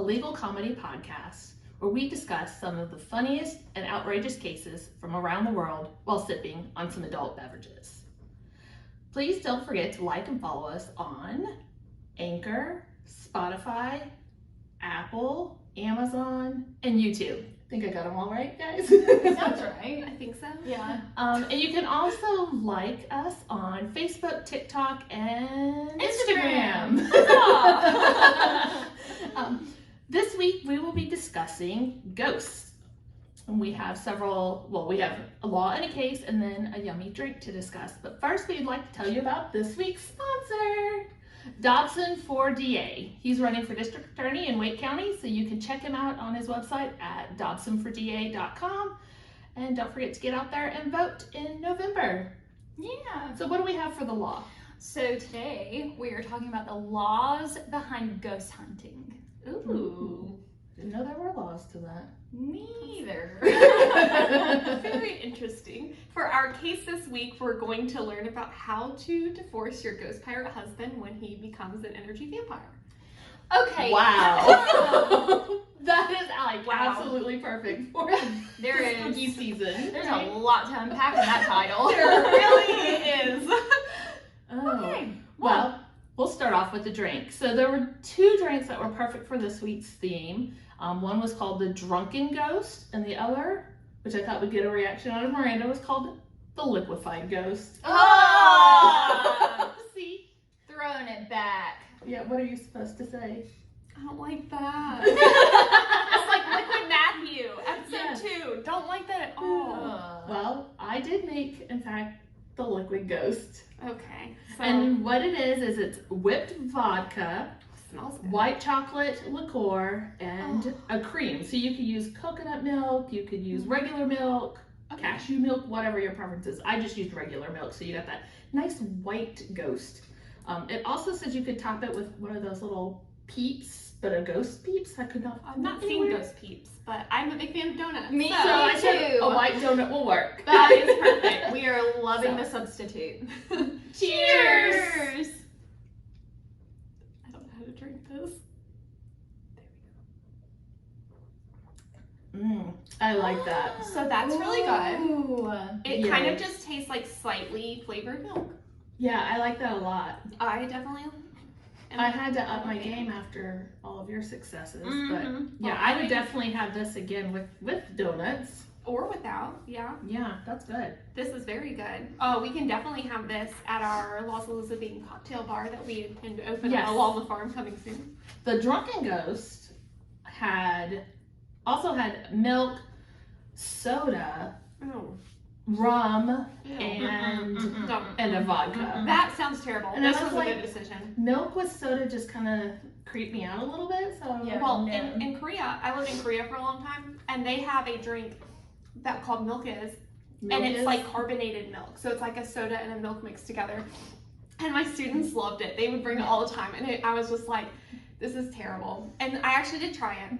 a legal comedy podcast where we discuss some of the funniest and outrageous cases from around the world while sipping on some adult beverages. Please don't forget to like and follow us on Anchor, Spotify, Apple, Amazon, and YouTube. I think I got them all right, guys. Sounds right. I think so. Yeah. And you can also like us on Facebook, TikTok, and Instagram. This week we will be discussing ghosts. And we have we have a law and a case and then a yummy drink to discuss. But first we'd like to tell you about this week's sponsor, Dobson for DA. He's running for district attorney in Wake County, so you can check him out on his website at dobsonforda.com. And don't forget to get out there and vote in November. Yeah. So what do we have for the law? So today we are talking about the laws behind ghost hunting. Ooh. Didn't know there were laws to that. Me either. Very interesting. For our case this week, we're going to learn about how to divorce your ghost pirate husband when he becomes an energy vampire. Okay. Wow. That is like Wow. absolutely perfect for There is. spooky season. There's a lot to unpack in that title. There really is. Oh. Okay. Well, we'll start off with the drink. So there were two drinks that were perfect for this week's theme. One was called the Drunken Ghost, and the other, which I thought would get a reaction out of Miranda, was called the Liquefied Ghost. Oh! See? Throwing it back. Yeah, what are you supposed to say? I don't like that. It's like Liquid Matthew, episode Yes. 2. Don't like that at all. Well, I did make, in fact, the Liquid Ghost. Okay. So, And what it is it's whipped vodka, smells good. white chocolate liqueur, and a cream. So you could use coconut milk, you could use regular milk, cashew milk, whatever your preference is. I just used regular milk, so you got that nice white ghost. It also said you could top it with one of those little peeps, but a ghost peeps. I could not. I've not seen Ghost Peeps, but I'm a big fan of donuts. Me so too. So I said a white donut will work. That is perfect. We are loving the substitute. Cheers! I don't know how to drink this. I like that. So that's really good. Ooh. It Yeah. kind of just tastes like slightly flavored milk. Yeah, I like that a lot. I definitely. I had to up my game after all of your successes, but Mhm. yeah, Well, I would think- definitely have this again with donuts. Or without, yeah. Yeah, that's good. This is very good. Oh, we can definitely have this at our Los Elizabeth cocktail bar that we intend to open Yes. along the farm coming soon. The Drunken Ghost also had milk, soda, Oh. rum, Ew. and No. a vodka. That sounds terrible. And I This was was a like- good decision. Milk with soda just kind of creeped me out a little bit, so Yeah. Well, no. in Korea, I lived in Korea for a long time, and they have a drink that called milk is, milk and it's is- like carbonated milk. So it's like a soda and a milk mixed together. And my students loved it. They would bring it all the time, and I was just like, this is terrible. And I actually did try it,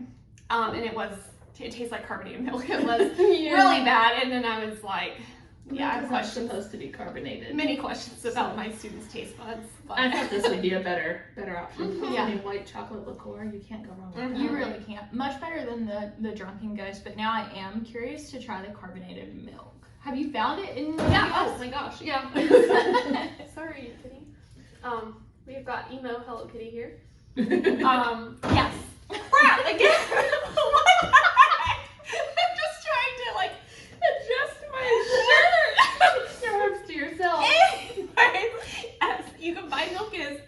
and it tastes like carbonated milk. It was Yeah. really bad, and then I was like, yeah, I Milk have is not questions. supposed to be carbonated. Many questions about my students' taste buds. But I thought this would be a better option. Mhm. I mean, white chocolate liqueur, you can't go wrong with Mhm. that. You really can't. Much better than the Drunken Ghost, but now I am curious to try the carbonated milk. Have you found it in yeah, oh US? my gosh, yeah. Sorry, Kitty. We've got emo Hello Kitty here. Yes. Crap, again. I'm just trying to like adjust my shirt. Your arms to yourself. Anyways, yes, you can buy Milkis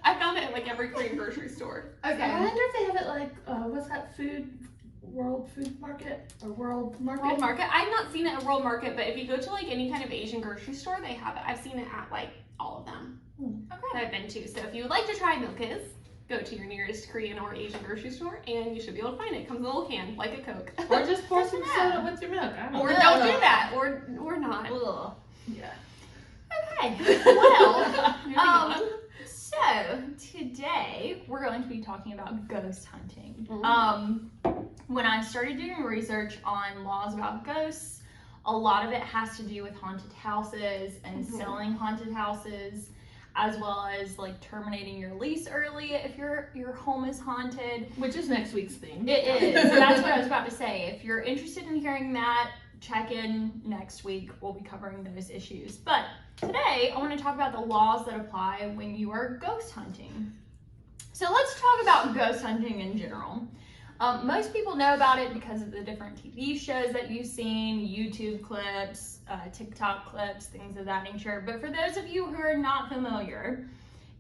I found it at like every Korean grocery store. I Okay. wonder if they have it like, what's that World Food Market or World Market? World Market. I've not seen it at World Market, but if you go to like any kind of Asian grocery store, they have it. I've seen it at like all of them that Okay. I've been to. So if you would like to try Milkis, go to your nearest Korean or Asian grocery store and you should be able to find it. It comes in a little can, like a Coke. Or just pour some Yeah. soda with your milk. I don't Or know. don't do that. Or not. Ugh. Yeah. Okay. Well, Moving on. so today we're going to be talking about ghost hunting. Ooh. When I started doing research on laws about ghosts, a lot of it has to do with haunted houses and Mhm. selling haunted houses. as well as like terminating your lease early if your home is haunted. Which is next week's theme. It is. That's what I was about to say. If you're interested in hearing that, check in next week. We'll be covering those issues. But today, I want to talk about the laws that apply when you are ghost hunting. So let's talk about ghost hunting in general. Most people know about it because of the different TV shows that you've seen, YouTube clips, TikTok clips, things of that nature. But for those of you who are not familiar,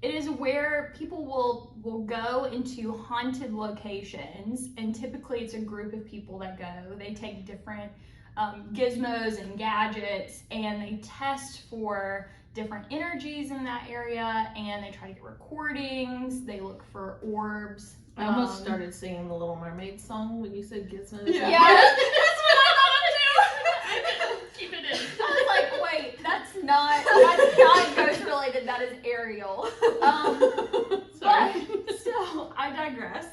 it is where people will go into haunted locations, and typically it's a group of people that go. They take different gizmos and gadgets, and they test for different energies in that area, and they try to get recordings. They look for orbs. I almost started singing the Little Mermaid song when you said gizmos. Yeah, That's what I thought of too. Keep it in. I was like, wait, that's not ghost related. That is Ariel. Sorry. But so I digress.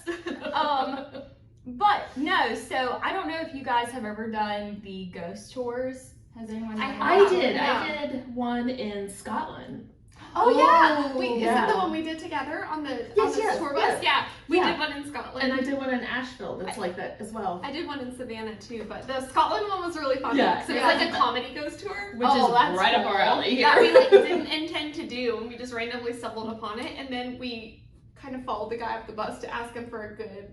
But no. So I don't know if you guys have ever done the ghost tours. Has anyone? I did one in Scotland. Oh yeah. Oh, Wait, yeah. is it the one we did together on the Yes, tour yes. bus? Yeah. We Yeah. did one in Scotland. And I did one in Asheville that's like that as well. I did one in Savannah too, but the Scotland one was really fun. Yeah, So it was yeah. like a comedy ghost tour. Which Oh, is that's right up cool. our alley here. That we like didn't intend to do, and we just randomly stumbled upon it, and then we kind of followed the guy up the bus to ask him for a good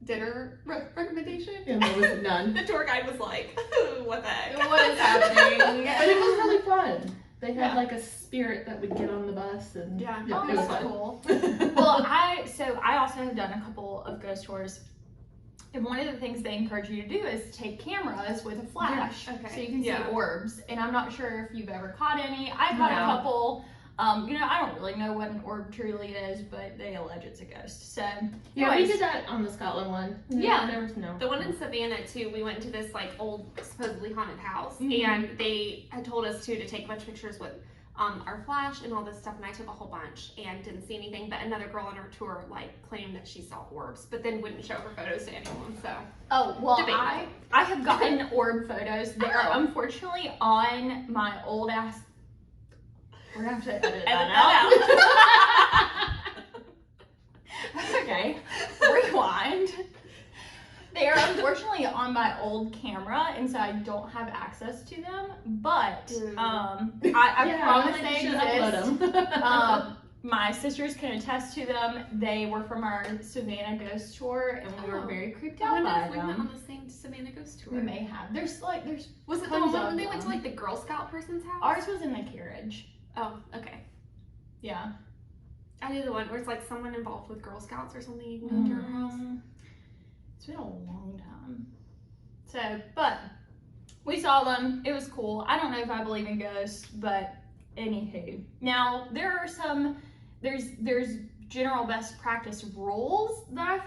dinner recommendation. And there was none. The tour guide was like, "What the heck? What is happening?" But it was really fun. They had Yeah. like a spirit that would get on the bus, and Yeah. Oh, it was that's fun. cool. Well, I also have done a couple of ghost tours, and one of the things they encourage you to do is take cameras with a flash, Yeah, okay. so you can see Yeah. orbs. And I'm not sure if you've ever caught any. I've caught a No. couple. I don't really know what an orb truly is, but they allege it's a ghost. So, Yeah, we anyways. did that on the Scotland one. Yeah. There was no. The one in Savannah too, we went to this like old supposedly haunted house, Mhm. and they had told us to take a bunch of pictures with our flash and all this stuff, and I took a whole bunch and didn't see anything. But another girl on our tour like claimed that she saw orbs, but then wouldn't show her photos to anyone. So Oh, well, Debatable. I have gotten orb photos. They're Oh. unfortunately on my old ass. We're gonna have to edit that that out. Okay, rewind. They are unfortunately on my old camera, and so I don't have access to them. But I promise they exist. My sisters can attest to them. They were from our Savannah ghost tour, and we were Oh. very creeped I out wonder by if we went on them. the same Savannah ghost tour. We may have. There's Was it the tons one of when they went to them. like the Girl Scout person's house? Ours was in the carriage. Oh, okay. Yeah. I did the one where it's like someone involved with Girl Scouts or something. You went to her house. It's been a long time. So, but we saw them. It was cool. I don't know if I believe in ghosts, but anywho. Now there are there's general best practice rules that I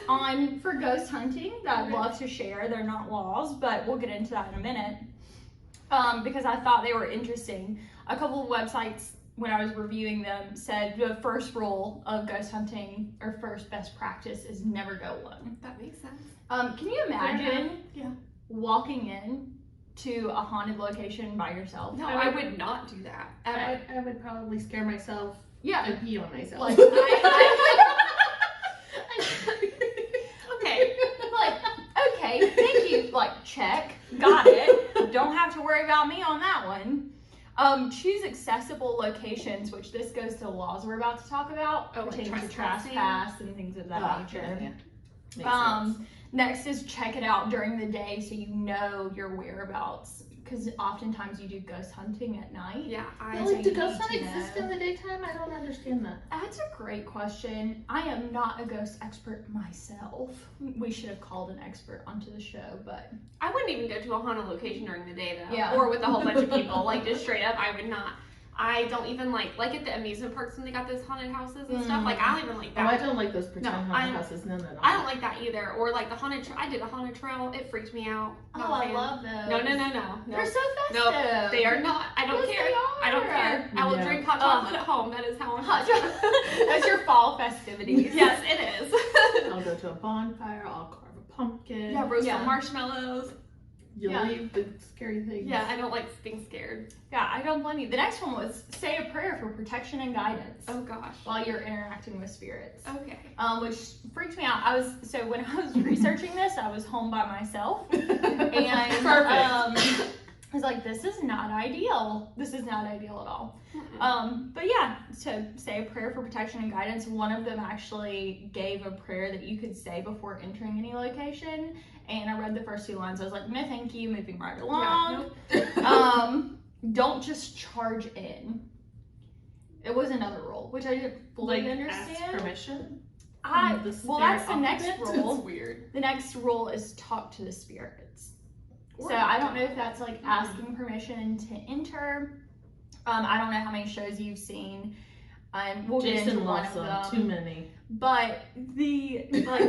found for ghost hunting that I'd love to share. They're not laws, but we'll get into that in a minute. Because I thought they were interesting. A couple of websites, when I was reviewing them, said the first rule of ghost hunting, or first best practice, is never go alone. That makes sense. Can you imagine Yeah. walking in to a haunted location by yourself? No, I would not do that. Ever. I would probably scare myself Yeah. and pee on myself. Like, Okay. like, okay, thank you. Like, check, got it. Don't have to worry about me on that one. Choose accessible locations, which this goes to the laws we're about to talk about, Oh, like pertaining to trespassing? trespass and things of that nature. Yeah. Makes sense. Next is check it out during the day so you know your whereabouts, because oftentimes you do ghost hunting at night. Yeah, Really, do you ghosts not need to exist know. in the daytime? I don't understand that. That's a great question. I am not a ghost expert myself. We should have called an expert onto the show, but I wouldn't even go to a haunted location during the day though. Yeah. Or with a whole bunch of people. Like just straight up, I would not. I don't even like at the amusement parks when they got those haunted houses and stuff. Like I don't even like Oh, I that. don't like those pretend No, haunted houses. No. I don't like that either. Or like the haunted. I did a haunted trail. It freaked me out. Not a fan. those. No. They're so festive. No, they are not. I don't Yes, care. they are. I don't care. I will Yeah. drink hot chocolate at home. That is how I'm. Hot chocolate. That's your fall festivities. Yes, it is. I'll go to a bonfire. I'll carve a pumpkin. Yeah, roast Yeah. some marshmallows. You Yeah. leave the scary things. Yeah, I don't like being scared. Yeah, I don't blame you. The next one was say a prayer for protection and guidance Oh gosh. while you're interacting with spirits. Okay. Which freaked me out. When I was researching this, I was home by myself, and Perfect. I was like, this is not ideal. This is not ideal at all. But yeah, so say a prayer for protection and guidance. One of them actually gave a prayer that you could say before entering any location. And I read the first 2 lines. I was like, no, thank you. Moving right along. Don't just charge in. It was another rule, which I didn't fully Like, understand. ask permission. Well, that's the next It's rule. weird. The next rule is talk to the spirits. So I don't know if that's like asking permission to enter. I don't know how many shows you've seen. We'll get into Jason one loves of them. them. Too many. But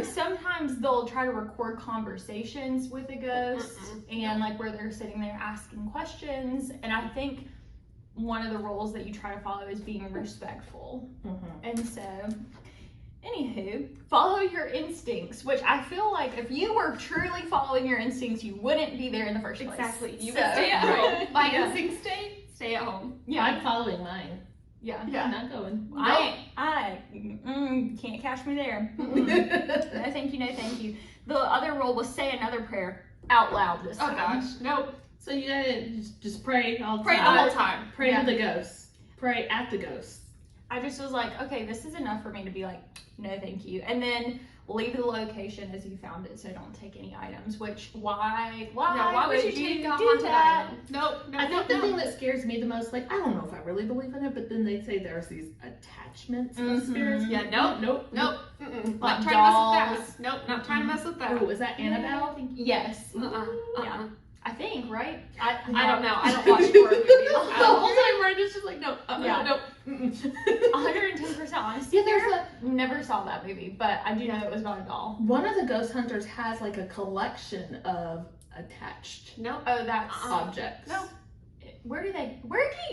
sometimes they'll try to record conversations with a ghost and like where they're sitting there asking questions. And I think one of the rules that you try to follow is being respectful. And so, anywho, follow your instincts, which I feel like if you were truly following your instincts, you wouldn't be there in the first place. Exactly. You So- would stay at Right. home. My Yeah. instinct stay at home. Yeah, I'm following mine. Yeah. I'm not going. I can't catch me there. No, thank you. No, thank you. The other rule was say another prayer out loud this Oh time. gosh. Nope. So you gotta just pray all the Pray the time. whole time. Pray Yeah. to the ghosts. Pray at the ghosts. I just was like, okay, this is enough for me to be like, no, thank you. And then leave the location as you found it, so don't take any items. Which why Why would you take a haunted that? item? Nope. No. I think the thing that scares me the most, like, I don't know if I really believe in it, but then they say there's these attachments of spirits. Yeah. Nope. Nope. Nope. Mm-mm. Like Not trying to mess dolls. with that. Nope. Not trying to mess with that. Oh, is that Annabelle? Yes, Yeah. I think right. I don't know. I don't watch horror movies. The whole time Miranda's just like, no, Yeah. nope. 110% honestly. Yeah, there's Never saw that movie, but I do know it was about a doll. one of the ghost hunters has like a collection of attached Nope. Oh, that's objects. No. where do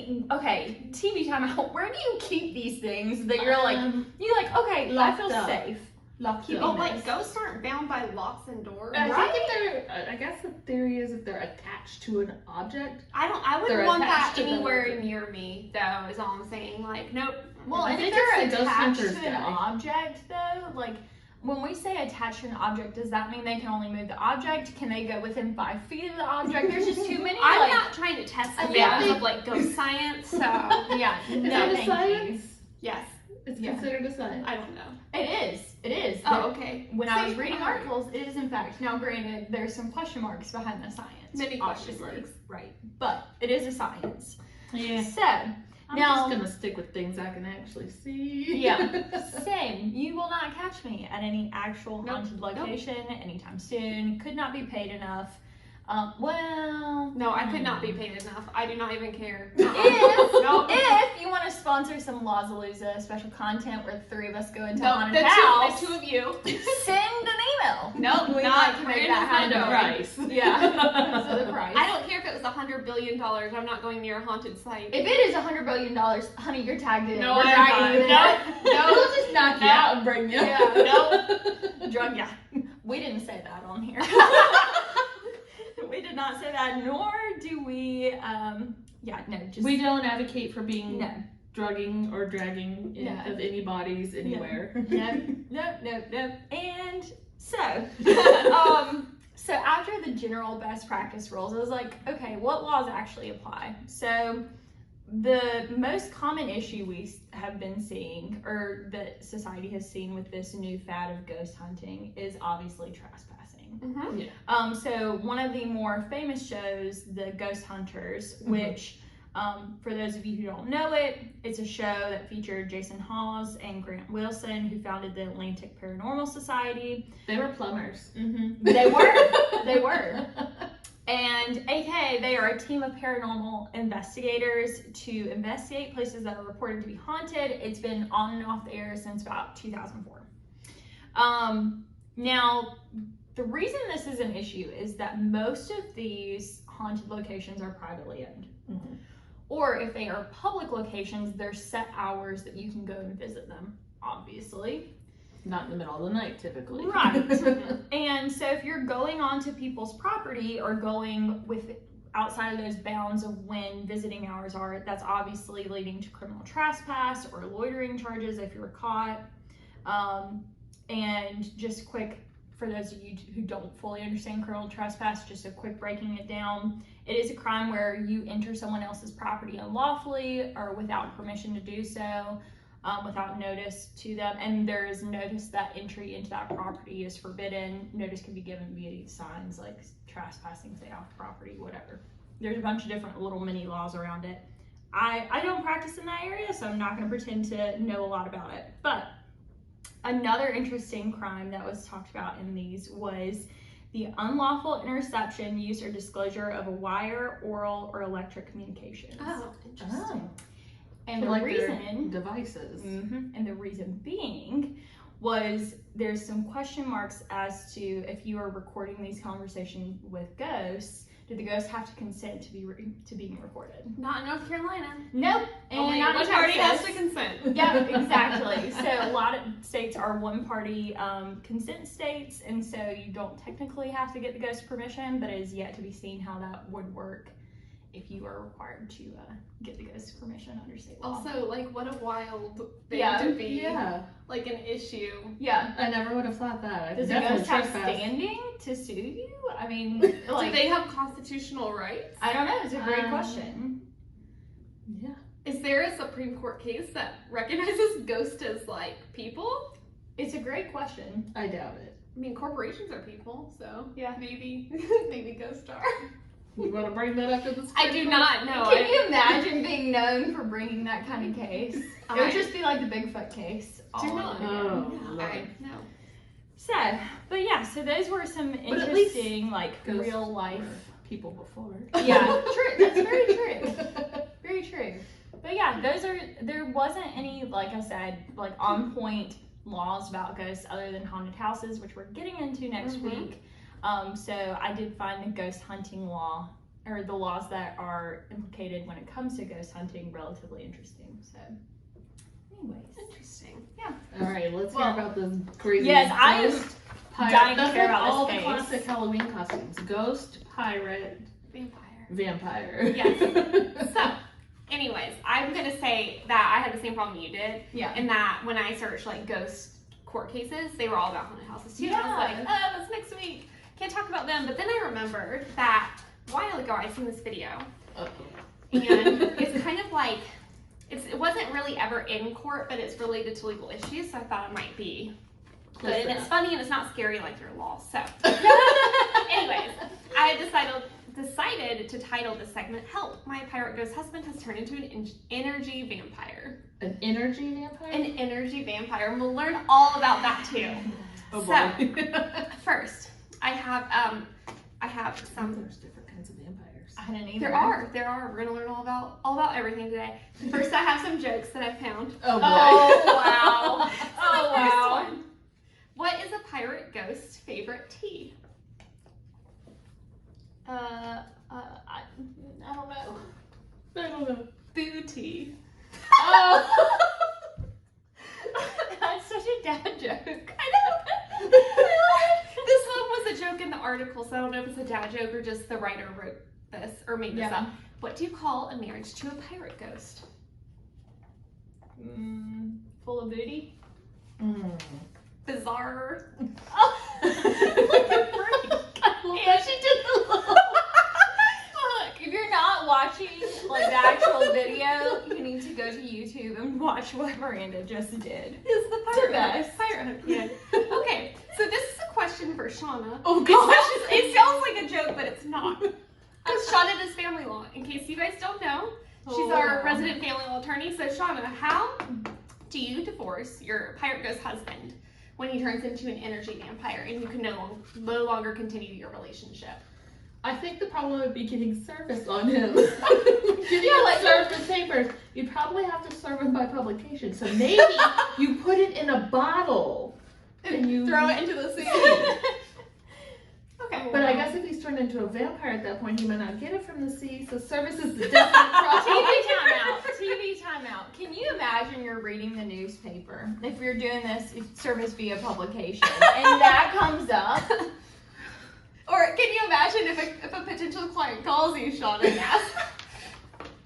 you okay, TV time out, where do you keep these things that you're like okay, I locked feel up. safe. Locked Keep up. Oh, it like nice. ghosts aren't bound by locks and doors. I Right? think if they're, I guess the theory is if they're attached to an object. I They're wouldn't want that attached to the anywhere object. near me, though, is all I'm saying. Like, nope. Well, I and think if they're a it's ghost attached hunter's to an guy. object though, like when we say attached to an object, does that mean they can only move the object? Can they go within 5 feet of the object? There's just too many. I'm like, not trying to test the I bounds think- of like ghost science, so yeah, Is no, that a thank science? yes, It's Yeah. considered a science. I don't know. you. It is. Oh, okay. When I was See, reading alright. articles, it is in fact. Now, granted, there's some question marks behind the science. Many question obviously, marks. right? But it is a science. Yeah. So, I'm now, just gonna stick with things I can actually see. Yeah. Same. You will not catch me at any actual Nope. haunted location anytime soon. Could not be paid enough. Well, No, I could not be paid enough. I do not even care. if you want to sponsor some Lazalooza special content where the 3 of us go into a haunted house, the two of you. send an email. Nope, We'd not like to make Miranda's that not And a happen. going. price. Yeah. So the price. I don't care if it was $100 billion. I'm not going near a haunted site. If it is $100 billion, honey, you're tagged in. No, We're I'm dragging not. you there. We'll just knock you No. out and bring you. Yeah, Drug, yeah. We didn't say that on here. We did not say that, nor do we, just. We don't advocate for being No. drugging or dragging No. of any bodies anywhere. Nope. And so, so after the general best practice rules, I was like, okay, what laws actually apply? So the most common issue we have been seeing, or that society has seen with this new fad of ghost hunting, is obviously trespassing. Mm-hmm. So one of the more famous shows, The Ghost Hunters, which, for those of you who don't know it, it's a show that featured Jason Hawes and Grant Wilson, who founded the Atlantic Paranormal Society. They were plumbers. They were. And aka, they are a team of paranormal investigators to investigate places that are reported to be haunted. It's been on and off the air since about 2004. Now, the reason this is an issue is that most of these haunted locations are privately owned. Mhm. Or if they are public locations, there's set hours that you can go and visit them, obviously. Not in the middle of the night, typically. Right. And so if you're going onto people's property or going outside of those bounds of when visiting hours are, that's obviously leading to criminal trespass or loitering charges if you're caught. And just quick, for those of you who don't fully understand criminal trespass, just a quick breaking it down. It is a crime where you enter someone else's property unlawfully or without permission to do so, without notice to them. And there is notice that entry into that property is forbidden. Notice can be given via signs like trespassing, stay off property, whatever. There's a bunch of different little mini laws around it. I don't practice in that area, so I'm not going to pretend to know a lot about it. But another interesting crime that was talked about in these was the unlawful interception, use, or disclosure of a wire, oral, or electric communications. Oh, interesting. And So the like their reason, devices. and the reason being was there's some question marks as to if you are recording these conversations with ghosts, do the ghosts have to consent to being recorded? Not in North Carolina. Nope. And Only not one in party has Texas. to consent. Yep, exactly. So a lot of states are one-party consent states, and so you don't technically have to get the ghost permission, but it is yet to be seen how that would work if you are required to get the ghost permission under state law. Also, like, what a wild thing Yeah. to be, Yeah. like, an issue. Yeah. I never would have thought that. I Does the definitely ghost have trespass. standing to sue you? I mean, Do like, they have constitutional rights? I don't know. It's a great question. Yeah. Is there a Supreme Court case that recognizes ghosts as, like, people? It's a great question. I doubt it. I mean, corporations are people, so Yeah. maybe, maybe ghosts are. You want to bring that up to the I do not know. Can you imagine being known for bringing that kind of case? It would I just be like the Bigfoot case. do all not. over again. Oh, I Lord. know. So, but yeah, so those were some But at least interesting, like, ghosts real life. were people before. Yeah, true. That's very true. Very true. But yeah, there wasn't any, like I said, like on point laws about ghosts other than haunted houses, which we're getting into next week. So I did find the ghost hunting law, or the laws that are implicated when it comes to ghost hunting, relatively interesting. So, anyways. Interesting. All right, let's Well, hear about this crazy Yes, I am ghost pirate. dying to That's hear like about all this the case. classic Halloween costumes. Ghost, pirate, Vampire. vampire. Yes. So, anyways, I'm gonna say that I had the same problem you did, Yeah. in that when I searched like ghost court cases, they were all about haunted houses too. And I was like, Yeah. oh, that's next week. Can't talk about them. But then I remembered that a while ago I seen this video, Uh-oh. and it's kind of like it wasn't really ever in court, but it's related to legal issues. So I thought it might be good, What's and that? it's funny and it's not scary like your law. So, anyways, I decided to title this segment "Help! My pirate ghost husband has turned into an energy vampire." An energy vampire? An energy vampire, and we'll learn all about that too. Oh So, boy. first, I have some. There's different kinds of vampires. I didn't either. There are. We're gonna learn all about everything today. First, I have some jokes that I found. Oh boy. Oh, wow. Oh Oh, wow. One. What is a pirate ghost's favorite tea? I don't know. I don't know. Booty. Oh. That's such a dad joke. I know. This one was a joke in the article, so I don't know if it's a dad joke or just the writer wrote this or made this up. What do you call a marriage to a pirate ghost? Full of booty. Bizarre. Oh. Like a freak. Yeah, she did the little. Look, if you're not watching like the actual video, you need to go to YouTube and watch what Miranda just did. Is the It's the pirate best. pirate kid. Okay, so this is a question for Shawna. Oh It sounds like a joke, but it's not. Because Shawna does family law. In case you guys don't know, she's our resident family law attorney. So Shawna, how do you divorce your pirate ghost husband when he turns into an energy vampire and you can no longer continue your relationship? I think the problem would be getting service on him. Getting him served with papers. You'd probably have to serve him by publication. So maybe you put it in a bottle and you Throw it into the sea. Okay. But I guess if he's turned into a vampire at that point, he might not get it from the sea. So service is the definite problem. TV time out. Can you imagine you're reading the newspaper, if you're doing this service via publication, and that comes up? Or can you imagine if a potential client calls you, Shawna, and asks?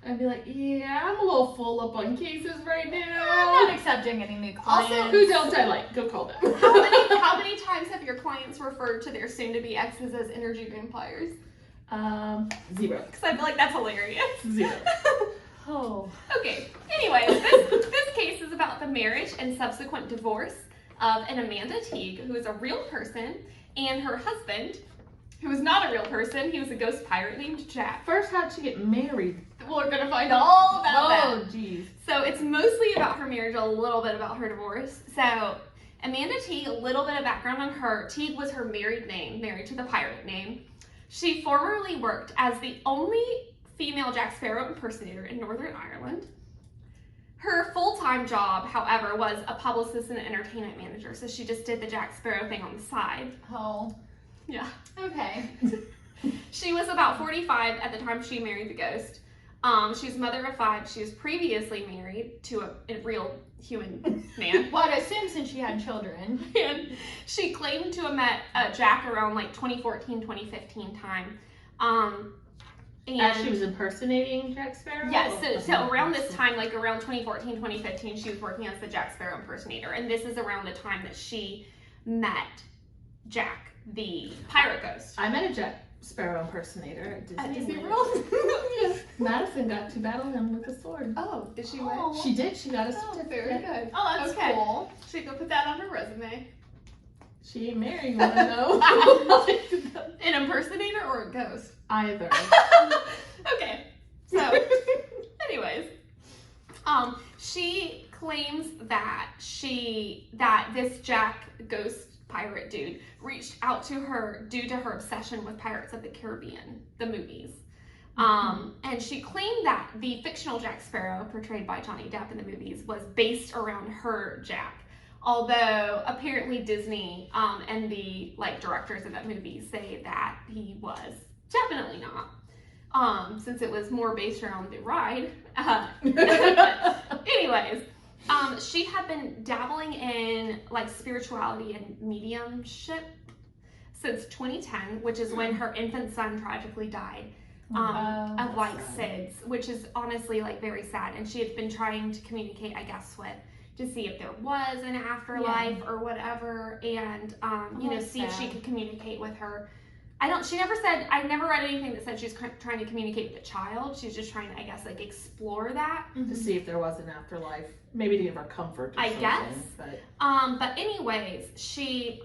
I'd be like, yeah, I'm a little full up on cases right now. I'm not accepting any new clients. Also, who don't I like? Go call them. How many times have your clients referred to their soon-to-be exes as energy vampires? 0. Because I feel like that's hilarious. 0. Oh. Okay, anyways, this case is about the marriage and subsequent divorce of an Amanda Teague, who is a real person, and her husband, who is not a real person. He was a ghost pirate named Jack. First, how'd she get married? We're going to find all about that. Oh, jeez. So it's mostly about her marriage, a little bit about her divorce. So Amanda Teague, a little bit of background on her. Teague was her married name, married to the pirate name. She formerly worked as the only female Jack Sparrow impersonator in Northern Ireland. Her full-time job, however, was a publicist and entertainment manager. So she just did the Jack Sparrow thing on the side. Oh. Yeah. Okay. She was about 45 at the time she married the ghost. She's mother of 5. She was previously married to a real human man. Well, I'd assume since she had children. And she claimed to have met Jack around like 2014, 2015 time. And As she was impersonating Jack Sparrow? Yes, so around this time, like around 2014, 2015, she was working as the Jack Sparrow impersonator. And this is around the time that she met Jack, the pirate ghost. I met a Jack Sparrow impersonator at Disney World? Yes. Madison got to battle him with a sword. Oh, did she win? Oh. She did. She got a Oh, certificate. very good. Oh, that's Okay. cool. She could put that on her resume. She ain't married, you wanna know? An impersonator or a ghost? Either. Okay. So, anyways, she claims that this Jack ghost pirate dude reached out to her due to her obsession with Pirates of the Caribbean, the movies. And she claimed that the fictional Jack Sparrow, portrayed by Johnny Depp in the movies, was based around her Jack. Although apparently Disney and the directors of that movie say that he was definitely not, since it was more based around the ride. Anyways, she had been dabbling in spirituality and mediumship since 2010, which is when her infant son tragically died of SIDS, which is honestly very sad. And she had been trying to communicate, I guess, to see if there was an afterlife or whatever, and see if she could communicate with her. She never said, I never read anything that said she was trying to communicate with a child. She was just trying to, I guess, explore that. To see if there was an afterlife. Maybe to give her comfort or something. guess. But Anyways, she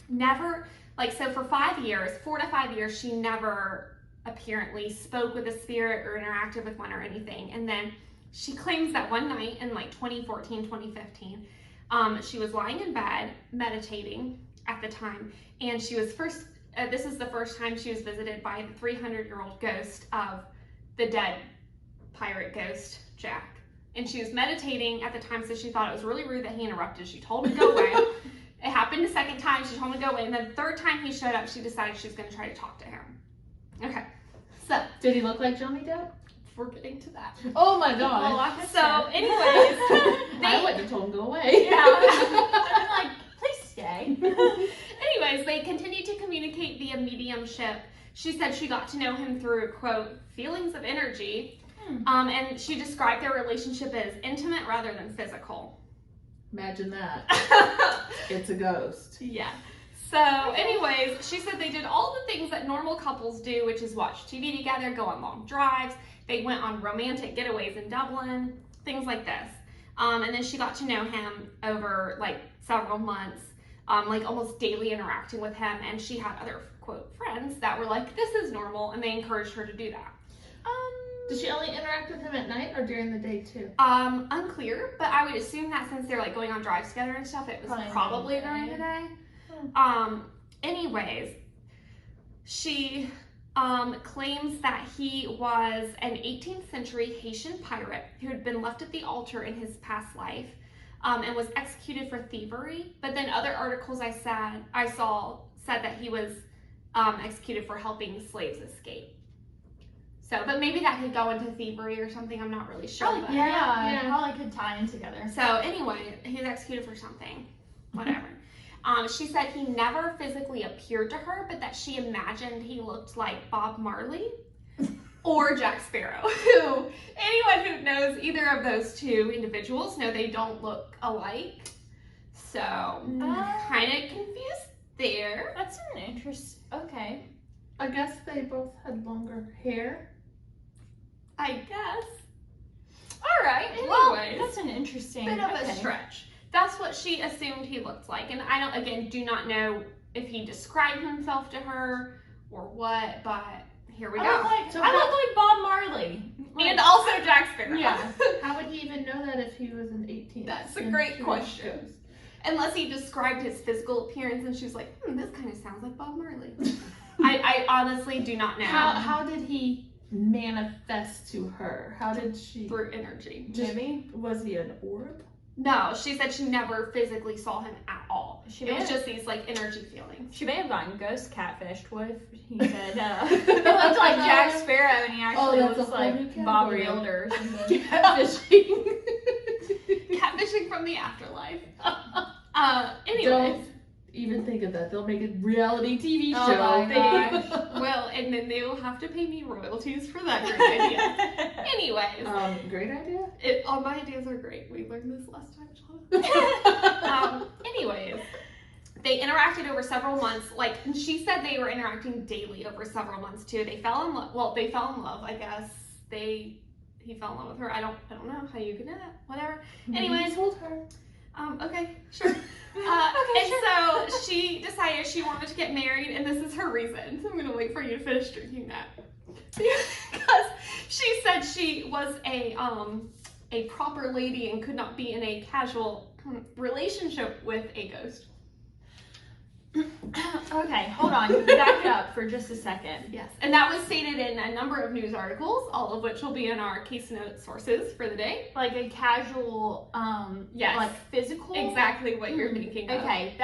never, so for 4 to 5 years, she never apparently spoke with a spirit or interacted with one or anything. And then she claims that one night in 2014, 2015, she was lying in bed meditating at the time, and she was this is the first time she was visited by the 300-year-old ghost of the dead pirate ghost, Jack. And she was meditating at the time, so she thought it was really rude that he interrupted. She told him to go away. It happened the second time, she told him to go away, and then the third time he showed up, she decided she was going to try to talk to him. Okay, so. did he look like Johnny Depp? We're getting to that. Oh my god. So, anyways. I wouldn't have told him to go away. Yeah. I'm please stay. Anyways, they continued to communicate via mediumship. She said she got to know him through, quote, feelings of energy. And she described their relationship as intimate rather than physical. Imagine that. It's a ghost. Yeah. So anyways, she said they did all the things that normal couples do, which is watch TV together, go on long drives. They went on romantic getaways in Dublin, things like this. And then she got to know him over several months, almost daily interacting with him. And she had other, quote, friends that were this is normal, and they encouraged her to do that. Did she only interact with him at night or during the day too? Unclear, but I would assume that since they're going on drives together and stuff, it was probably during the day. Anyways, she claims that he was an 18th century Haitian pirate who had been left at the altar in his past life, and was executed for thievery. But then other articles I saw said that he was executed for helping slaves escape. So, but maybe that could go into thievery or something. I'm not really sure. Probably, but- yeah, probably could tie in together. So anyway, he was executed for something. Whatever. She said he never physically appeared to her, but that she imagined he looked like Bob Marley or Jack Sparrow. Who, anyone who knows either of those two individuals know they don't look alike. So, kind of confused there. That's an interest. Okay. I guess they both had longer hair. I guess. All right. Anyways. Well, that's an interesting. Bit of a stretch. That's what she assumed he looked like. And I do not know if he described himself to her or what, but here we go. I look like Bob Marley. And also Jack Sparrow. Yeah. How would he even know that if he was an 18th? That's a great question. Unless he described his physical appearance and she was like, this kind of sounds like Bob Marley. I honestly do not know. How did he manifest to her? How did she? Through energy. Maybe. Was he an orb? No, she said she never physically saw him at all. She It was just these like energy feelings. She may have gotten ghost catfished. What if he said he looked like Jack Sparrow and he actually that's looks a whole new like Bob category. Realtor or something? Catfishing. Catfishing from the afterlife. Anyways. Don't even think of that. They'll make a reality TV Oh show. my gosh. Well, and then they will have to pay me royalties for that great idea. Anyways. Great idea. All my ideas are great. We learned this last time, Shawna. Anyways, they interacted over several months. Like, and she said they were interacting daily over several months too. They fell in love. Well, they fell in love. I guess he fell in love with her. I don't know how you could know that. Whatever. Anyways, I told her. Okay, sure. So she decided she wanted to get married, and this is her reason. So I'm gonna wait for you to finish drinking that. Because she said she was a proper lady and could not be in a casual relationship with a ghost. Okay, hold on. Back it up for just a second. Yes, and that was stated in a number of news articles, all of which will be in our case note sources for the day. Like a casual, Yes. like physical. Exactly what you're thinking of. Okay,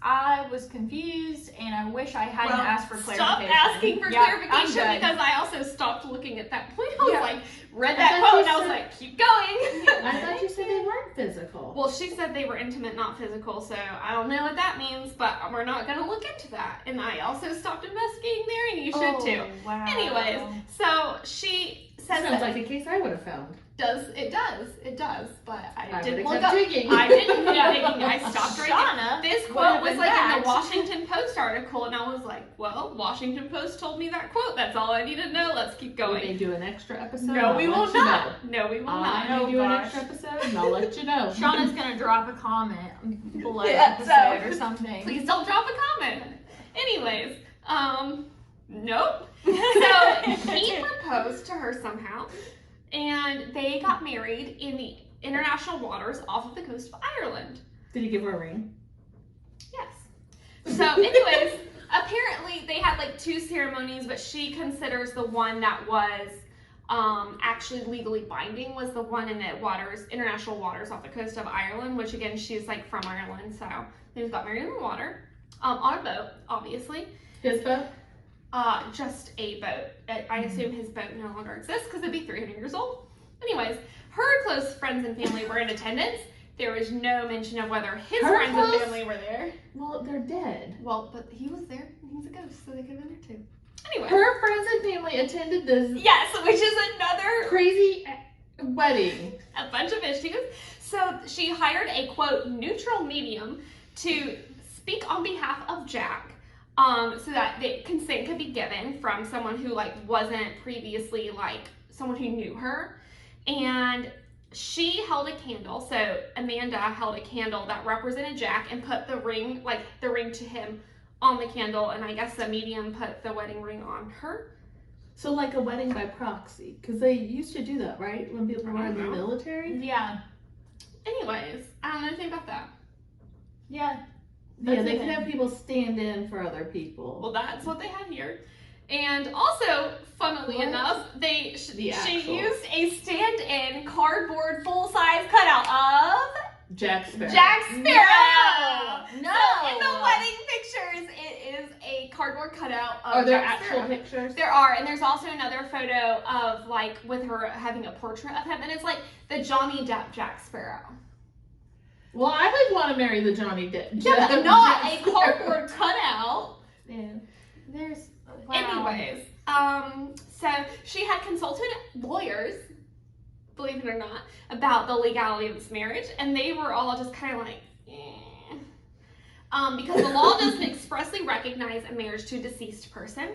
I was confused, and I wish I hadn't asked for clarification. Stop asking for Yeah, clarification I'm good. because I also stopped looking at that point. I was Yeah. like, read I that thought quote, you and I was said- like, keep going. I thought you said they weren't physical. Well, she said they were intimate, not physical, so I don't know what that means, but we're not going to look into that. And I also stopped investigating there, and you should too. Wow. Anyways, so she says Sounds that like a case I would have found. it does, but I didn't would've look kept up. digging. I didn't keep digging. I stopped right there. Shawna. This Would quote have was been like in back. the Washington Post article, and I was like, well, Washington Post told me that quote. That's all I need to know. Let's keep Will they going. do an extra episode? No, I'll we let will you not. know. No, we will I not. may do an gosh. extra episode, and I'll let you know. Shauna's gonna drop a comment below Yeah, the so- episode or something. Please don't drop a comment. Anyways, nope. So he proposed to her somehow, and they got married in the international waters off of the coast of Ireland. Did he give her a ring? Yes. So, anyways, apparently they had like 2 ceremonies, but she considers the one that was actually legally binding was the one in the waters, international waters off the coast of Ireland, which again, she's like from Ireland, so they just got married in the water, on a boat, obviously. His boat? Just a boat. I assume his boat no longer exists because it'd be 300 years old. Anyways, her close friends and family were in attendance. There was no mention of whether his Her friends close- and family were there. Well, they're dead. Well, but he was there and he's a ghost, so they could have been there too. Anyway. Her friends and family attended this Yes, which is another crazy wedding. a bunch of issues. So she hired a quote neutral medium to speak on behalf of Jack, so that the consent could be given from someone who like wasn't previously like someone who knew her. And she held a candle. So Amanda held a candle that represented Jack and put the ring to him on the candle, and I guess the medium put the wedding ring on her. So like a wedding by proxy, because they used to do that, right? When people were in the military. Yeah. Anyways, I don't know anything about that. Yeah. Yeah, That's they it. could have people stand in for other people. Well, that's what they had here. And also, funnily What? enough, The she actual- used a stand-in cardboard full-size cutout of Jack Sparrow. Jack Sparrow! No! So in the wedding pictures, it is a cardboard cutout of Are there Jack actual Sparrow. pictures? There are, and there's also another photo of like with her having a portrait of him, and it's like the Johnny Depp Jack Sparrow. Well, I would want to marry the Johnny Depp. Yeah, but not a cardboard cutout. Man, there's Anyways, so she had consulted lawyers, believe it or not, about the legality of this marriage, and they were all just kind of like, because the law doesn't expressly recognize a marriage to a deceased person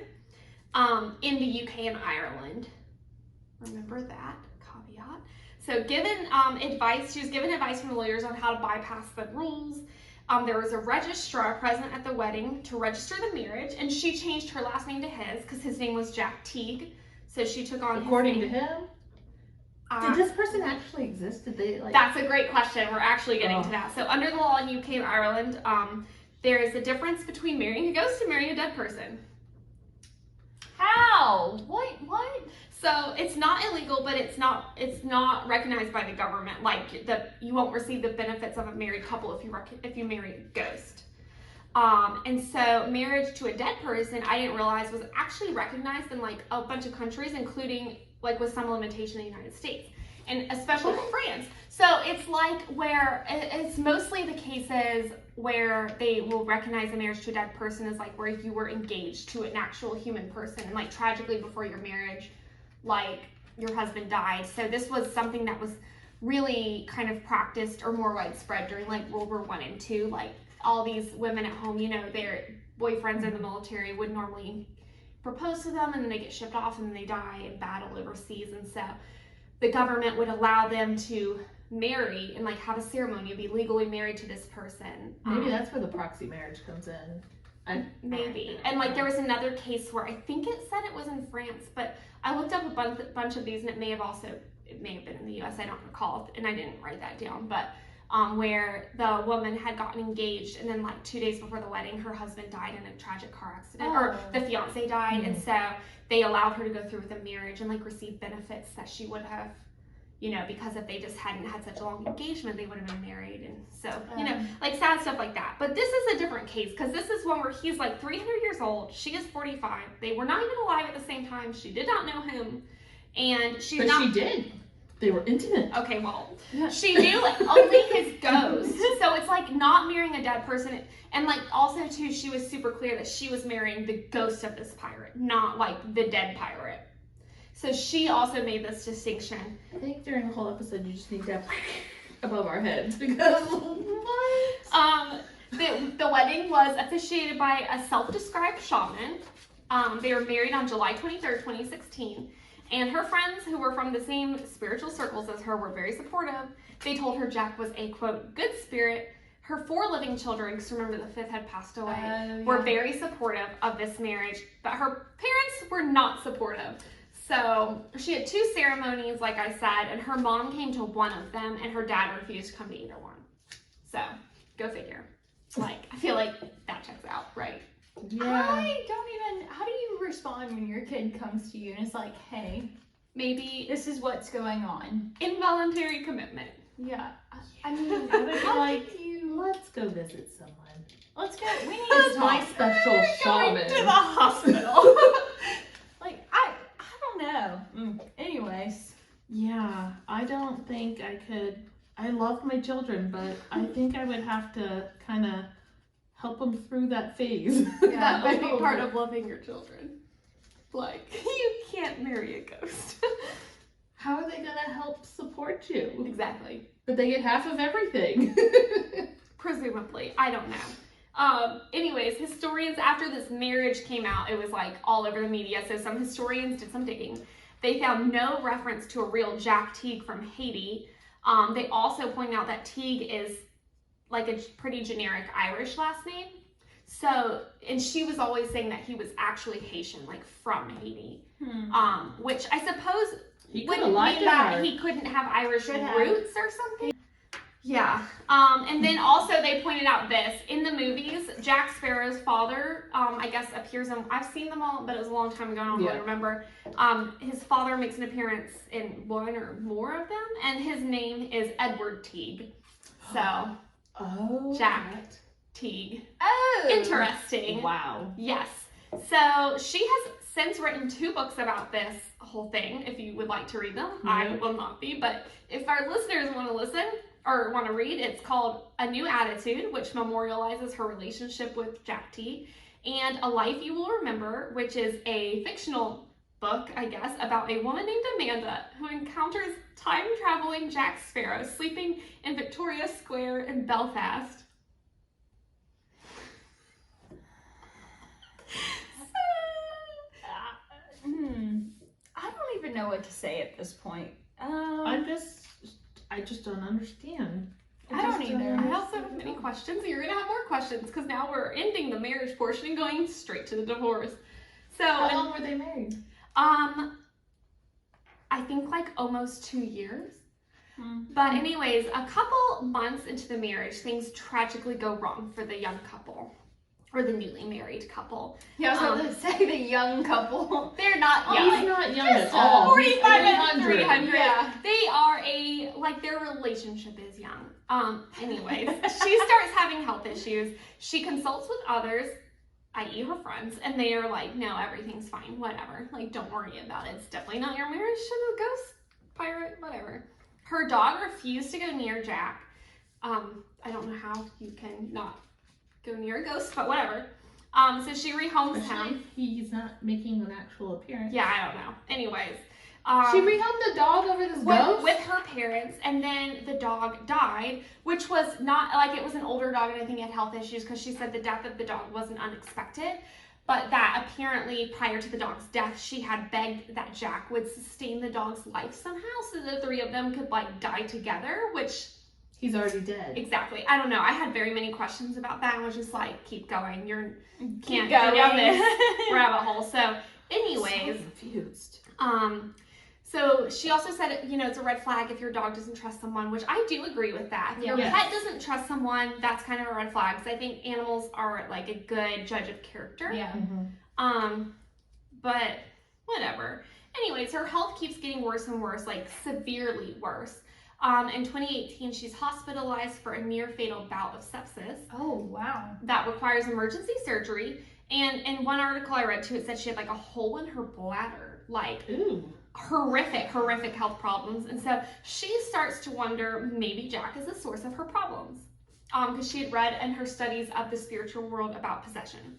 in the UK and Ireland. Remember that caveat. So given advice, she was given advice from the lawyers on how to bypass the rules. There was a registrar present at the wedding to register the marriage, and she changed her last name to his because his name was Jack Teague. So she took on According his to name. him? Did this person actually exist? Did they like? That's a great question. We're actually getting to that. So under the law in UK and Ireland, there is a difference between marrying a ghost and marrying a dead person. How? What? So it's not illegal, but it's not recognized by the government. Like you won't receive the benefits of a married couple if you marry a ghost. And so marriage to a dead person, I didn't realize was actually recognized in like a bunch of countries, including like with some limitation in the United States, and especially France. So it's like where it's mostly the cases where they will recognize a marriage to a dead person as like where you were engaged to an actual human person, and like tragically before your marriage, like your husband died. So this was something that was really kind of practiced or more widespread during like World War I and II. Like all these women at home, you know, their boyfriends in the military would normally propose to them, and then they get shipped off and then they die in battle overseas. And so the government would allow them to marry and like have a ceremony and be legally married to this person. Maybe that's where the proxy marriage comes in. Maybe. And like there was another case where I think it said it was in France, but I looked up a bunch of these, and it may have been in the US, I don't recall, and I didn't write that down, but where the woman had gotten engaged, and then like 2 days before the wedding, her husband died in a tragic car accident, or the fiance died, and so they allowed her to go through with the marriage and like receive benefits that she would have, you know, because if they just hadn't had such a long engagement, they would have been married. And so, you know, like sad stuff like that. But this is a different case, because this is one where he's like 300 years old, she is 45. They were not even alive at the same time. She did not know him, and she did. They were intimate. Okay, well, she knew only his ghost. So it's like not marrying a dead person. And like also too, she was super clear that she was marrying the ghost of this pirate, not like the dead pirate. So she also made this distinction. I think during the whole episode, you just need to have above our heads, because what? The wedding was officiated by a self-described shaman. They were married on July 23rd, 2016. And her friends, who were from the same spiritual circles as her, were very supportive. They told her Jack was a, quote, good spirit. Her 4 living children, because remember the 5th had passed away, were very supportive of this marriage, but her parents were not supportive. So she had 2 ceremonies, like I said, and her mom came to one of them, and her dad refused to come to either one. So, go figure. Like, I feel like that checks out, right? Yeah. I don't even, how do you respond when your kid comes to you and it's like, hey, Maybe this is what's going on? involuntary commitment. Yeah. I mean, I would be how like, did you, let's go visit someone. let's go, we need It's to my talk. special Going shaman. to the hospital. Like, I don't know. Anyways. Yeah, I don't think I could. I love my children, but I think I would have to kind of help them through that phase. That might be little part bit. of loving your children. Like, you can't marry a ghost. How are they gonna help support you? Exactly. But they get half of everything. Presumably. I don't know. Anyways, historians, after this marriage came out, it was like all over the media. So some historians did some digging. They found no reference to a real Jack Teague from Haiti. They also point out that Teague is like a pretty generic Irish last name. So, and she was always saying that he was actually Haitian, like from Haiti. Which I suppose He would could have mean lied to that her. he couldn't have Irish Could have. roots or something. Yeah. And then also they pointed out this in the movies. Jack Sparrow's father, I guess, appears in. I've seen them all, but it was a long time ago. I don't really remember. His father makes an appearance in one or more of them, and his name is Edward Teague. So, Oh. Jack Teague. Oh. Interesting. Wow. Yes. So she has since written 2 books about this whole thing. If you would like to read them, I will not be. But if our listeners want to listen or want to read, it's called A New Attitude, which memorializes her relationship with Jack T. And A Life You Will Remember, which is a fictional book, I guess, about a woman named Amanda who encounters time-traveling Jack Sparrow sleeping in Victoria Square in Belfast. I don't even know what to say at this point. I just don't understand. I don't either. I also have many questions. You're going to have more questions because now we're ending the marriage portion and going straight to the divorce. So, How long were they married? I think like almost 2 years. But anyways, a couple months into the marriage, things tragically go wrong for the young couple. Or the newly married couple. Yeah, I was going to say the young couple. They're not Oh, young. he's not young just at all. 45 and 300. 300. Yeah. They are their relationship is young. Anyways, she starts having health issues. She consults with others, i.e. her friends, and they are like, no, everything's fine, whatever. Like, don't worry about it. It's definitely not your marriage to the ghost pirate, whatever. Her dog refused to go near Jack. I don't know how you can not go near a ghost, but whatever. So she rehomes him. He's not making an actual appearance. Yeah, I don't know. Anyways. She rehomed the dog over this ghost? With her parents, and then the dog died, which was not, like, it was an older dog, and I think it had health issues, because she said the death of the dog wasn't unexpected, but that apparently prior to the dog's death, she had begged that Jack would sustain the dog's life somehow, so the 3 of them could, like, die together, which... He's already dead. Exactly. I don't know. I had very many questions about that, and was just like, keep going. You can't going. go down this rabbit hole. So, anyways. So confused. So she also said, it's a red flag if your dog doesn't trust someone, which I do agree with that. If your pet doesn't trust someone, that's kind of a red flag. Because I think animals are like a good judge of character. Yeah. But whatever. Anyways, her health keeps getting worse and worse, like severely worse. In 2018, she's hospitalized for a near fatal bout of sepsis. Oh, wow. That requires emergency surgery. And in one article I read too, it said she had like a hole in her bladder. Like, ooh. Horrific health problems. And so she starts to wonder maybe Jack is the source of her problems. Because she had read in her studies of the spiritual world about possession.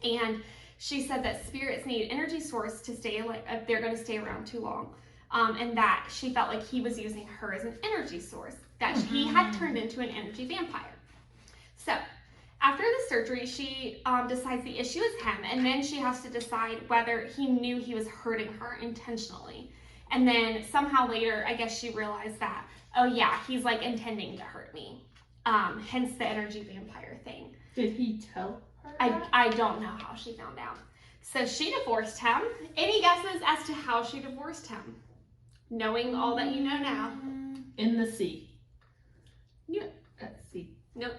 And she said that spirits need energy source to stay, like, if they're going to stay around too long. And that she felt like he was using her as an energy source, that he had turned into an energy vampire. So after the surgery, she decides the issue is him, and then she has to decide whether he knew he was hurting her intentionally. And then somehow later, I guess she realized that, oh yeah, he's like intending to hurt me. Hence the energy vampire thing. Did he tell her that? I don't know how she found out. So she divorced him. Any guesses as to how she divorced him? Knowing all that you know now. In the sea. Yeah. At sea. Nope.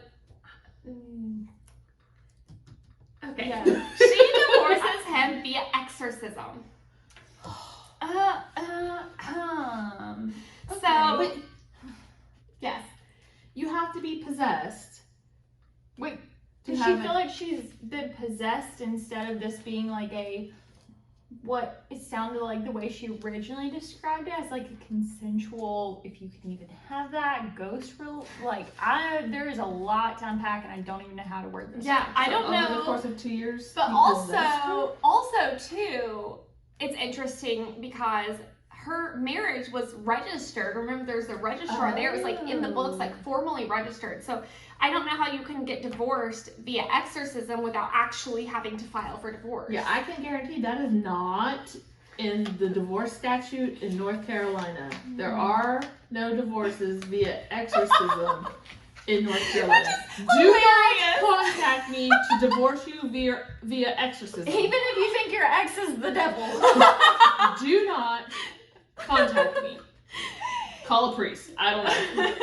Okay. Yeah. She divorces him via exorcism. Okay. So, but, yes. You have to be possessed. Wait, to does she have feel like she's been possessed instead of this being like what it sounded like the way she originally described it as like a consensual, if you can even have that, ghost real, there is a lot to unpack and I don't even know how to word this. yeah, I don't know. Over the course of 2 years. But he possessed her? also too, it's interesting because her marriage was registered. Remember, there's a registrar there. It was like in the books, like formally registered. So I don't know how you can get divorced via exorcism without actually having to file for divorce. Yeah, I can guarantee that is not in the divorce statute in North Carolina. There are no divorces via exorcism in North Carolina. Do not contact me to divorce you via exorcism. Even if you think your ex is the devil. Do not contact me. Call a priest. I don't know.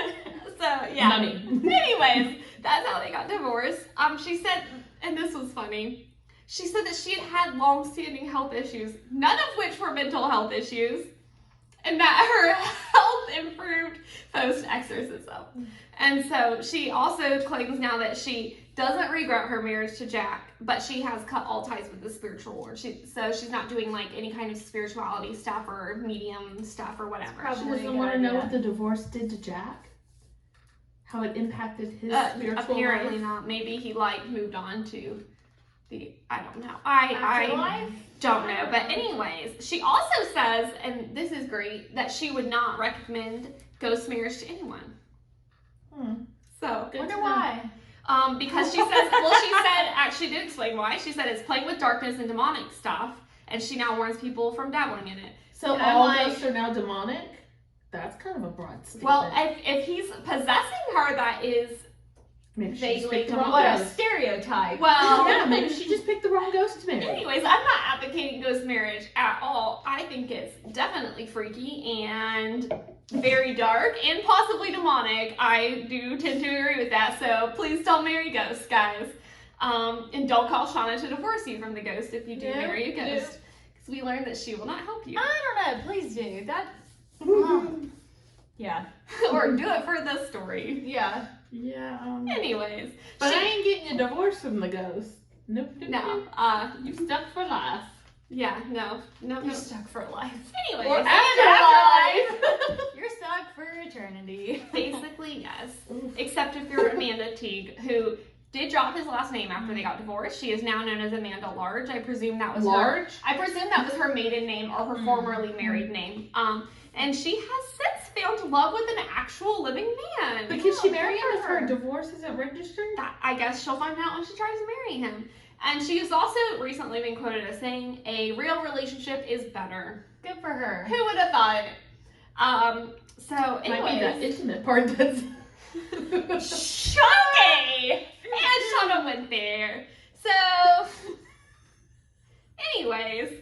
So, yeah. Money. Anyways, that's how they got divorced. She said, and this was funny, she said that she had long-standing health issues, none of which were mental health issues. and that her health improved post-exorcism. And so she also claims now that she doesn't regret her marriage to Jack, but she has cut all ties with the spiritual world. So she's not doing like any kind of spirituality stuff or medium stuff or whatever. She doesn't want to know what the divorce did to Jack? How it impacted his spiritual apparently life? Not. Maybe he like moved on to I don't know. I don't know. But anyways, she also says, and this is great, that she would not recommend ghost marriage to anyone. So I wonder why. Because she says, well, she said, actually did explain why. She said it's playing with darkness and demonic stuff, and she now warns people from dabbling in it. So and all ghosts are now demonic? That's kind of a broad statement. Well, if he's possessing her, that is maybe she just vaguely picked the wrong What a ghost. stereotype. Well, Yeah, maybe she just picked the wrong ghost to marry. anyways, I'm not advocating ghost marriage at all. I think it's definitely freaky and very dark and possibly demonic. I do tend to agree with that. So please don't marry ghosts, guys. And don't call Shawna to divorce you from the ghost if you do marry a ghost. Because we learned that she will not help you. I don't know. Please do. That. Yeah. Or do it for the story. Yeah. Yeah. Anyways. But I ain't getting a divorce from the ghost. Nope. No. You stuck for life. Yeah, no. You're stuck for life. Anyways. Or afterlife. You're stuck for eternity. Basically, yes. Except if you're Amanda Teague, who did drop his last name after they got divorced. She is now known as Amanda Large. I presume that was Large? I presume that was her maiden name or her formerly married name. And she has since found love with an actual living man. But can she marry him if her divorce isn't registered? I guess she'll find out when she tries to marry him. And she has also recently been quoted as saying, "A real relationship is better." Good for her. Who would have thought it? So Might be the anyways. intimate part that's... Shocking! And Shawna went there. So, anyways.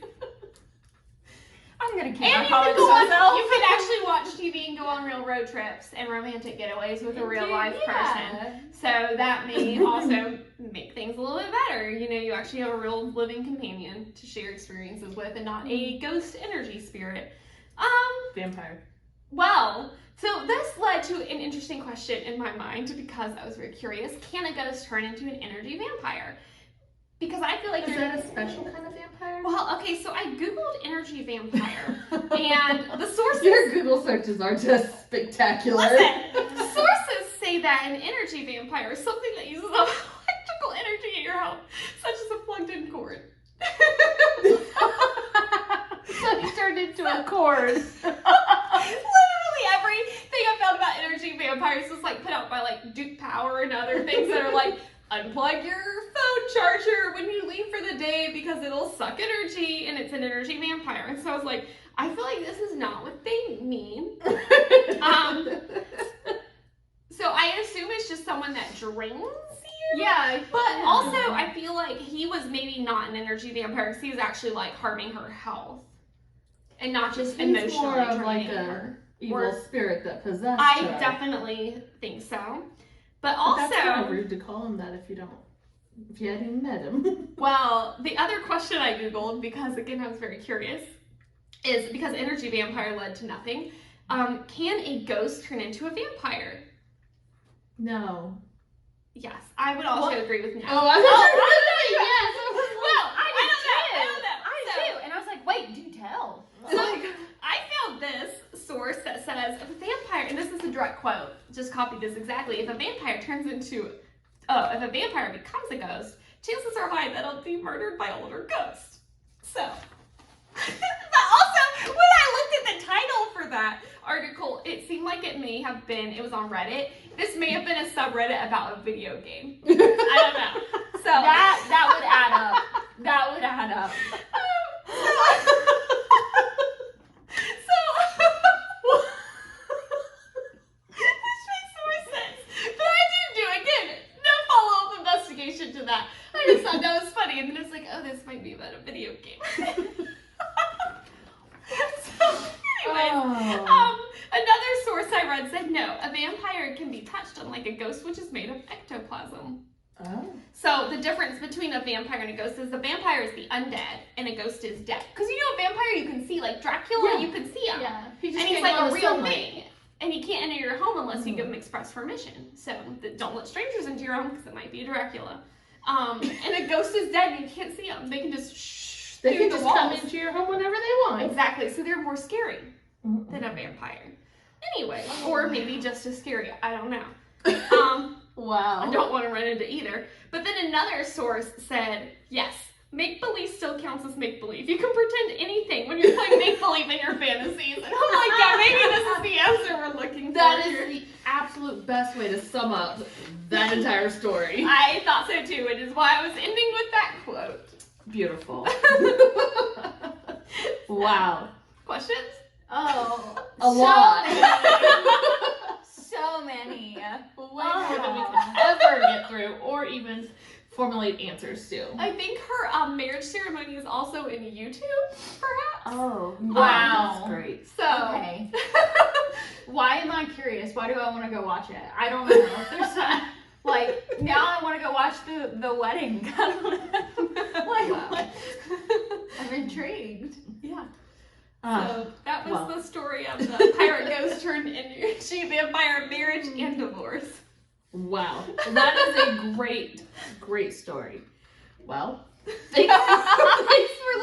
I'm gonna keep And my you comments can, to myself. you can actually watch TV and go on real road trips and romantic getaways with a real life person. So that may also make things a little bit better. You know, you actually have a real living companion to share experiences with and not a ghost energy spirit. Vampire. Well, so this led to an interesting question in my mind because I was very curious. Can a ghost turn into an energy vampire? Because I feel like Is that a special kind of vampire? Well, okay, so I googled energy vampire, and the sources... Your Google searches are just spectacular. Listen, sources say that an energy vampire is something that uses electrical energy in your home, such as a plugged-in cord. So he turned into a cord. Literally everything I found about energy vampires was like put out by like Duke Power and other things that are like, unplug your phone charger when you leave for the day because it'll suck energy and it's an energy vampire. And so I was like, I feel like this is not what they mean. So I assume it's just someone that drains you. Yeah. But also I feel like he was maybe not an energy vampire because he was actually like harming her health. And not just He's emotionally more of draining like her. a evil spirit that possessed I her. definitely think so. But But also, that's kind of rude to call him that if you hadn't even met him. well, the other question I Googled, because again, I was very curious, is because energy vampire led to nothing, can a ghost turn into a vampire? No. Yes, I would also agree with no. Oh, I yes. Well, I I don't know. too. And I was like, wait, do tell. So I found this source that says if a vampire, and this is a direct quote, just copied this exactly. If a vampire becomes a ghost, chances are high that it'll be murdered by a older ghost. So, but also when I looked at the title for that article, it seemed like it was on Reddit. This may have been a subreddit about a video game. I don't know. So That would add up. That would add up. This makes more sense. But I didn't do, again, no follow-up investigation to that. I just thought that was funny, and then it's like, oh, this might be about a video game. So, anyways, another source I read said no, a vampire can be touched unlike a ghost, which is made of ectoplasm. Oh. So the difference between a vampire and a ghost is the vampire is the undead and a ghost is dead. Because you know a vampire you can see, like Dracula, you can see him. Yeah. He just And he's can't like go a in the real sunlight. thing. And he can't enter your home unless you give him express permission. So don't let strangers into your home because it might be a Dracula. And a ghost is dead and you can't see them. They can just shh They through can the just walls. come into your home whenever they want. Exactly. So they're more scary than a vampire. Anyway, or maybe just as scary. I don't know. I Wow. don't want to run into either. But then another source said, yes, make-believe still counts as make-believe. You can pretend anything when you're playing make-believe in your fantasies. And I'm like, yeah, maybe this is the answer we're looking for. That here. is the absolute best way to sum up that entire story. I thought so too, which is why I was ending with that quote. Beautiful. Wow. Questions? Oh. A lot. So many. Way more than we could ever get through or even formulate answers to. I think her marriage ceremony is also in YouTube, perhaps. Oh, Wow. That's great. So, Okay. Why am I curious? Why do I want to go watch it? I don't know. There's like now I want to go watch the wedding. I don't know. Like Wow. what? I'm intrigued. yeah. Ah, So that was well. the story of the pirate ghost turned into she vampire marriage and divorce. wow. That is a great, great story. Well, thanks for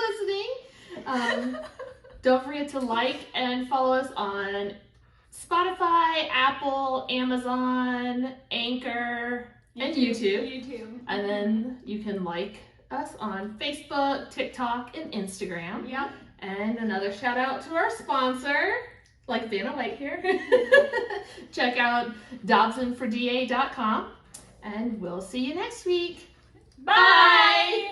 listening. Don't forget to like and follow us on Spotify, Apple, Amazon, Anchor, and YouTube. YouTube. And then you can like us on Facebook, TikTok, and Instagram. Yep. And another shout out to our sponsor, like Vanna White here. Check out dobsonforda.com. And we'll see you next week. Bye.